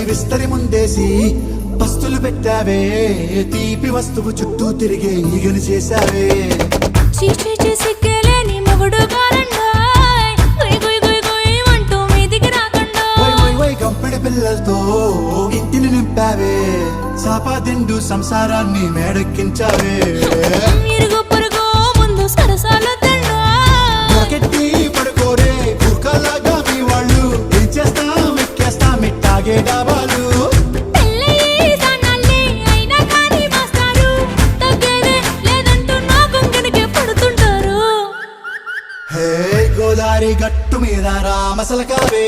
విస్తరి ముందేసి పస్తులు పెట్టావే తీపి వస్తువు చుట్టూ తిరిగే ఈగని చేశావే సిగ్గలేని మొగుడు అంటూ మీదికి రాకుండా కంపెడి పిల్లలతో ఇంటిని నింపావే సాపాదిండు సంసారాన్ని మేడెక్కించావే ఇరుగు పొరుగు ముందు సరసాల కెట్టి పడుకోరే కుక్కలాగా మీ వాళ్ళు ఏం చేస్తాం ఎక్కేస్తాం ఇట్టాగే డాబాలు గోదారి గట్టు మీద రామసలకావే